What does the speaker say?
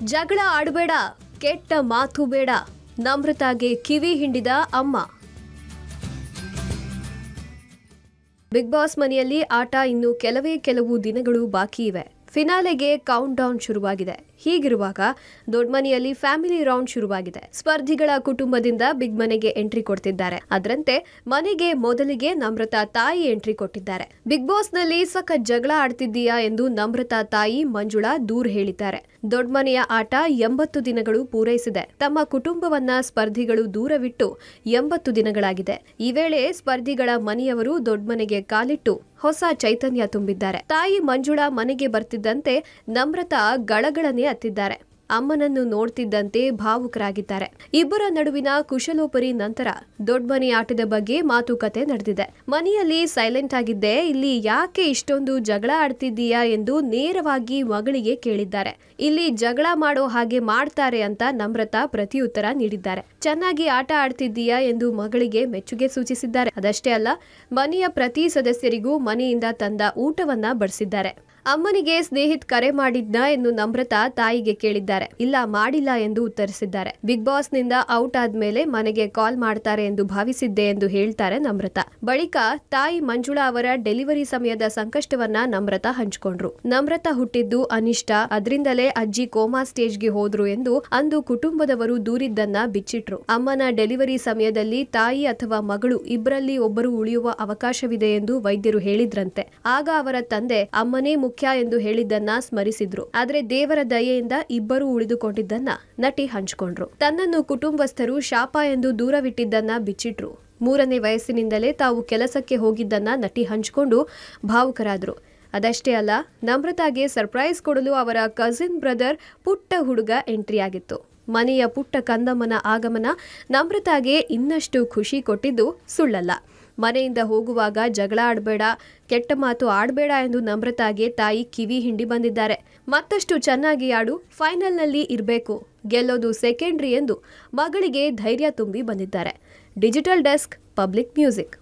ಜಗಳ ಆಡಬೇಡ, ಕೆಟ್ಟ ಮಾತು ಬೇಡ, ನಮ್ರತಾಗೆ ಕಿವಿ ಹಿಂಡಿದ ಅಮ್ಮ. ಬಿಗ್ ಬಾಸ್ ಮನೆಯಲ್ಲಿ ಆಟ ಇನ್ನು ಕೆಲವು ದಿನಗಳು ಬಾಕಿ ಇವೆ. ಫಿನಾಲೆಗೆ ಕೌಂಟ್ ಡೌನ್ ಶುರುವಾಗಿದೆ. ಹೀಗಿರುವಾಗ ದೊಡ್ಡ ಮನೆಯಲ್ಲಿ ಫ್ಯಾಮಿಲಿ ರೌಂಡ್ ಶುರುವಾಗಿದೆ. ಸ್ಪರ್ಧಿಗಳ ಕುಟುಂಬದಿಂದ ಬಿಗ್ ಮನೆಗೆ ಎಂಟ್ರಿ ಕೊಡ್ತಿದ್ದಾರೆ. ಅದರಂತೆ ಮನೆಗೆ ಮೊದಲಿಗೆ ನಮ್ರತಾ ತಾಯಿ ಎಂಟ್ರಿ ಕೊಟ್ಟಿದ್ದಾರೆ. ಬಿಗ್ ಬಾಸ್ ನಲ್ಲಿ ಸಖತ್ ಜಗಳ ಆಡ್ತಿದ್ದೀಯಾ ಎಂದು ನಮ್ರತಾ ತಾಯಿ ಮಂಜುಳಾ ದೂರ್ ಹೇಳಿದ್ದಾರೆ. ದೊಡ್ಡ ಮನೆಯ ಆಟ 80 ದಿನಗಳು ಪೂರೈಸಿದೆ. ತಮ್ಮ ಕುಟುಂಬವನ್ನ ಸ್ಪರ್ಧಿಗಳು ದೂರವಿಟ್ಟು 80 ದಿನಗಳಾಗಿದೆ. ಈ ವೇಳೆ ಸ್ಪರ್ಧಿಗಳ ಮನೆಯವರು ದೊಡ್ಡ ಮನೆಗೆ ಕಾಲಿಟ್ಟು ಹೊಸ ಚೈತನ್ಯ ತುಂಬಿದ್ದಾರೆ. ತಾಯಿ ಮಂಜುಳಾ ಮನೆಗೆ ಬರ್ತಿದ್ದಂತೆ ನಮ್ರತಾ ಗಳಗಳನೆ ಅತ್ತಿದ್ದಾರೆ. ಅಮ್ಮನನ್ನು ನೋಡ್ತಿದ್ದಂತೆ ಭಾವುಕರಾಗಿದ್ದಾರೆ. ಇಬ್ಬರ ನಡುವಿನ ಕುಶಲೋಪರಿ ನಂತರ ದೊಡ್ಡ ಮನೆ ಆಟದ ಬಗ್ಗೆ ಮಾತುಕತೆ ನಡೆದಿದೆ. ಮನೆಯಲ್ಲಿ ಸೈಲೆಂಟ್ ಆಗಿದ್ದೆ, ಇಲ್ಲಿ ಯಾಕೆ ಇಷ್ಟೊಂದು ಜಗಳ ಆಡ್ತಿದ್ದೀಯಾ ಎಂದು ನೇರವಾಗಿ ಮಗಳಿಗೆ ಕೇಳಿದ್ದಾರೆ. ಇಲ್ಲಿ ಜಗಳ ಮಾಡೋ ಹಾಗೆ ಮಾಡ್ತಾರೆ ಅಂತ ನಮ್ರತಾ ಪ್ರತಿಯುತ್ತರ ನೀಡಿದ್ದಾರೆ. ಚೆನ್ನಾಗಿ ಆಟ ಆಡ್ತಿದ್ದೀಯಾ ಎಂದು ಮಗಳಿಗೆ ಮೆಚ್ಚುಗೆ ಸೂಚಿಸಿದ್ದಾರೆ. ಅದಷ್ಟೇ ಅಲ್ಲ, ಮನೆಯ ಪ್ರತಿ ಸದಸ್ಯರಿಗೂ ಮನೆಯಿಂದ ತಂದ ಊಟವನ್ನ ಬಡಿಸಿದ್ದಾರೆ. ಅಮ್ಮನಿಗೆ ಸ್ನೇಹಿತ ಕರೆ ಮಾಡಿದ್ನಾ ಎಂದು ನಮ್ರತಾ ತಾಯಿಗೆ ಕೇಳಿದ್ದಾರೆ. ಇಲ್ಲ, ಮಾಡಿಲ್ಲ ಎಂದು ಉತ್ತರಿಸಿದ್ದಾರೆ. ಬಿಗ್ ಬಾಸ್ ನಿಂದ ಔಟ್ ಆದ್ಮೇಲೆ ಮನೆಗೆ ಕಾಲ್ ಮಾಡ್ತಾರೆ ಎಂದು ಭಾವಿಸಿದ್ದೆ ಎಂದು ಹೇಳ್ತಾರೆ ನಮ್ರತಾ. ಬಳಿಕ ತಾಯಿ ಮಂಜುಳಾ ಅವರ ಡೆಲಿವರಿ ಸಮಯದ ಸಂಕಷ್ಟವನ್ನ ನಮ್ರತಾ ಹಂಚಿಕೊಂಡ್ರು. ನಮ್ರತಾ ಹುಟ್ಟಿದ್ದು ಅನಿಷ್ಟ, ಅದರಿಂದಲೇ ಅಜ್ಜಿ ಕೋಮಾ ಸ್ಟೇಜ್ಗೆ ಹೋದ್ರು ಎಂದು ಅಂದು ಕುಟುಂಬದವರು ದೂರಿದ್ದನ್ನ ಬಿಚ್ಚಿಟ್ರು. ಅಮ್ಮನ ಡೆಲಿವರಿ ಸಮಯದಲ್ಲಿ ತಾಯಿ ಅಥವಾ ಮಗಳು ಇಬ್ಬರಲ್ಲಿ ಒಬ್ಬರು ಉಳಿಯುವ ಅವಕಾಶವಿದೆ ಎಂದು ವೈದ್ಯರು ಹೇಳಿದ್ರಂತೆ. ಆಗ ಅವರ ತಂದೆ ಅಮ್ಮನೇ ಮುಖ್ಯ ಎಂದು ಹೇಳಿದ್ದನ್ನ ಸ್ಮರಿಸಿದ್ರು. ಆದ್ರೆ ದೇವರ ದಯೆಯಿಂದ ಇಬ್ಬರು ಉಳಿದುಕೊಂಡಿದ್ದನ್ನ ನಟಿ ಹಂಚಿಕೊಂಡ್ರು. ತನ್ನನ್ನು ಕುಟುಂಬಸ್ಥರು ಶಾಪ ಎಂದು ದೂರವಿಟ್ಟಿದ್ದನ್ನ ಬಿಚ್ಚಿಟ್ರು. 3ನೇ ವಯಸ್ಸಿನಿಂದಲೇ ತಾವು ಕೆಲಸಕ್ಕೆ ಹೋಗಿದ್ದನ್ನ ನಟಿ ಹಂಚಿಕೊಂಡು ಭಾವುಕರಾದ್ರು. ಅದಷ್ಟೇ ಅಲ್ಲ, ನಮ್ರತಾಗೆ ಸರ್ಪ್ರೈಸ್ ಕೊಡಲು ಅವರ ಕಸಿನ್ ಬ್ರದರ್ ಪುಟ್ಟ ಹುಡುಗ ಎಂಟ್ರಿ ಆಗಿತ್ತು. ಮನೆಯ ಪುಟ್ಟ ಕಂದಮ್ಮನ ಆಗಮನ ನಮ್ರತಾಗೆ ಇನ್ನಷ್ಟು ಖುಷಿ ಕೊಟ್ಟಿದ್ದು ಸುಳ್ಳಲ್ಲ. ಮನೆಯಿಂದ ಹೋಗುವಾಗ ಜಗಳ ಆಡಬೇಡ, ಕೆಟ್ಟ ಮಾತು ಆಡಬೇಡ ಎಂದು ನಮ್ರತಾಗೆ ತಾಯಿ ಕಿವಿ ಹಿಂಡಿ ಬಂದಿದ್ದಾರೆ. ಮತ್ತಷ್ಟು ಚೆನ್ನಾಗಿ ಆಡು, ಫೈನಲ್ನಲ್ಲಿ ಇರಬೇಕು, ಗೆಲ್ಲೋದು ಸೆಕೆಂಡ್ರಿ ಎಂದು ಮಗಳಿಗೆ ಧೈರ್ಯ ತುಂಬಿ ಬಂದಿದ್ದಾರೆ. Digital desk, public music.